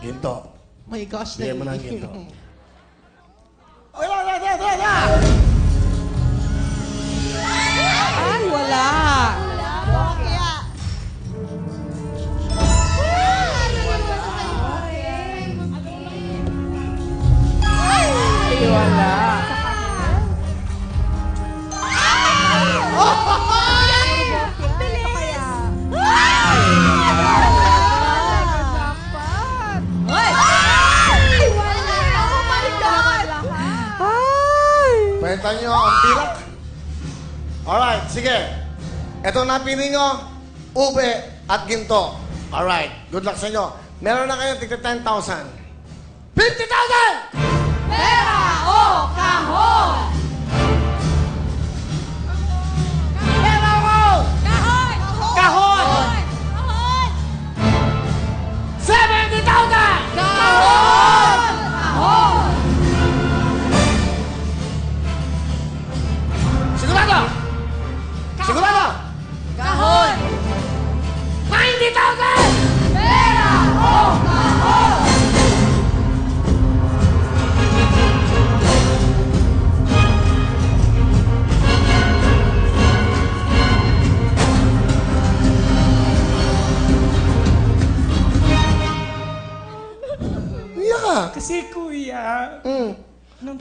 Ginto. My gosh. Bigyan mo ng ginto. Ay, wala. Ay, wala. Kwenta nyo ang pilak. Alright, sige. Ito napili nyo, ube at ginto. Alright, good luck sa inyo. Meron na kayo tigta 10,000. 50,000! Pera o kahon? Pera ko! Kahon! Kahon! 70,000! Kahon! Kahon! Sigurado! Sigurado! Kahon! 90,000! Pera o kahon? Iya ka. Kasi kuya, Mm. nung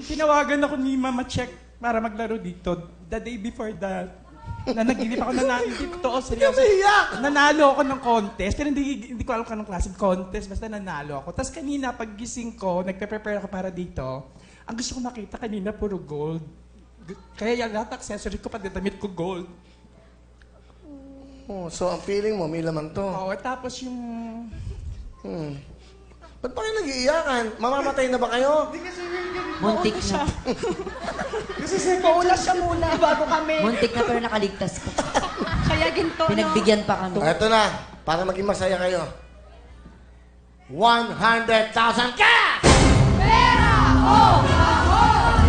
tinawagan ako ni Mama Check para maglaro dito, the day before that, na naginip ako na hindi totoo, seryoso. Iyak! Nanalo ako ng contest, pero hindi ko alam kung anong klaseng contest, basta nanalo ako. Tapos kanina, pag gising ko, nagpe-prepare ako para dito, ang gusto ko makita kanina, puro gold. Kaya yung lahat accessory ko, pati damit ko gold. Oh, so ang feeling mo, may laman to. Oo, tapos yung... Ba't pa kayo nag-iiyakan? Mamamatay na ba kayo? Muntik na. Paulas siya muna bago kami. Muntik na pero nakaligtas pa. Kaya ginto, no? Pinagbigyan pa kami. Ito na, para maging masaya kayo. 100,000 cash! Pera o kahon?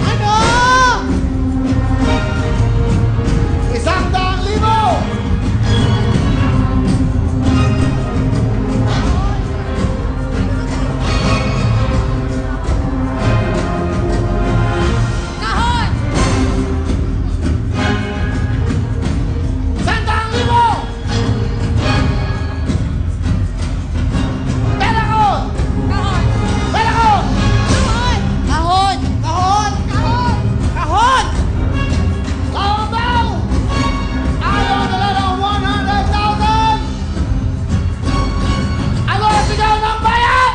Ano? 100,000! Kahon! 100,000! Pera ko! Kahon! Pera ko! Kahon! Kahon! Kahon! Kahon! Kahon! Kahon daw! Ayaw nila ng 100,000! Ano ang sigaw ng bayan?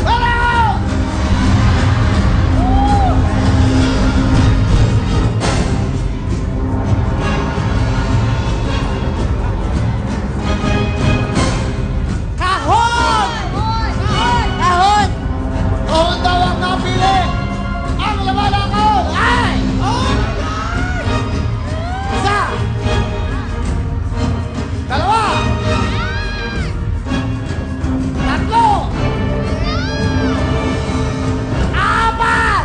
Pera ko! Kahon! Kahon! Kahon! Kahon! Kahon daw ang napili! Ang laman ng kahon ay... Isa! Dalawa! Tatlo! Apat!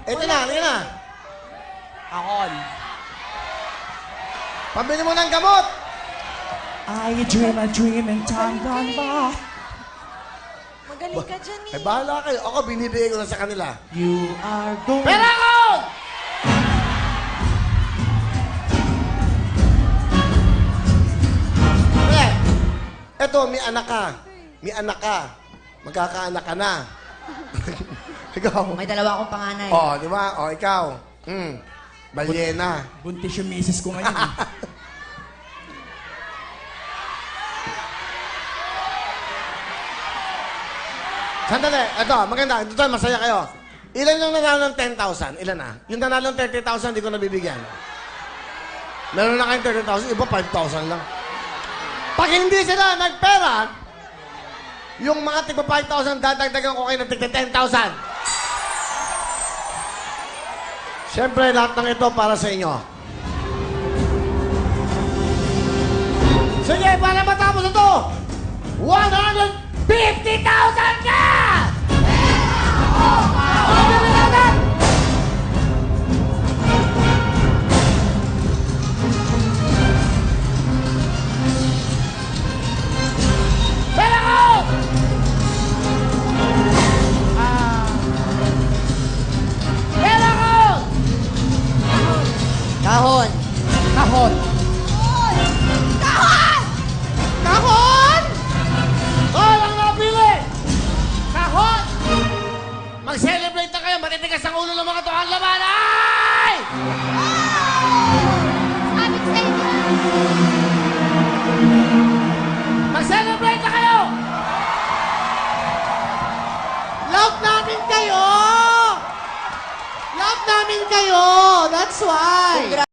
Ito na, ito na. Kahon! Pabili mo ng gamot! I dream a dream and time gone by. Magaling ka dyan, Eh, bahala kayo. Ako, binibigay ko na sa kanila. You are going... Pera ko! Eh, eto, may anak ka. May anak ka. Magkakaanak ka na. Ikaw. May dalawa akong panganay. Oh, di ba? Oh, ikaw. Balyena. Buntis yung misis ko ngayon. Sandali. Ito, maganda. Ito, masaya kayo. Ilan yung nanalo ng 10,000? Ilan na? Yung nanalo ng 30,000, di ko nabibigyan. Meron na kayong 30,000, iba 5,000 lang. Pag hindi sila nagpera, yung mga tigpa 5,000, dadagdagan ko kayo ng tigpa 10,000. Siyempre, lahat ng ito para sa inyo. Sige, para matapos ito, 150,000 ka! Pabili natin! Mag-celebrate na kayo! Love namin kayo! Love namin kayo! That's why!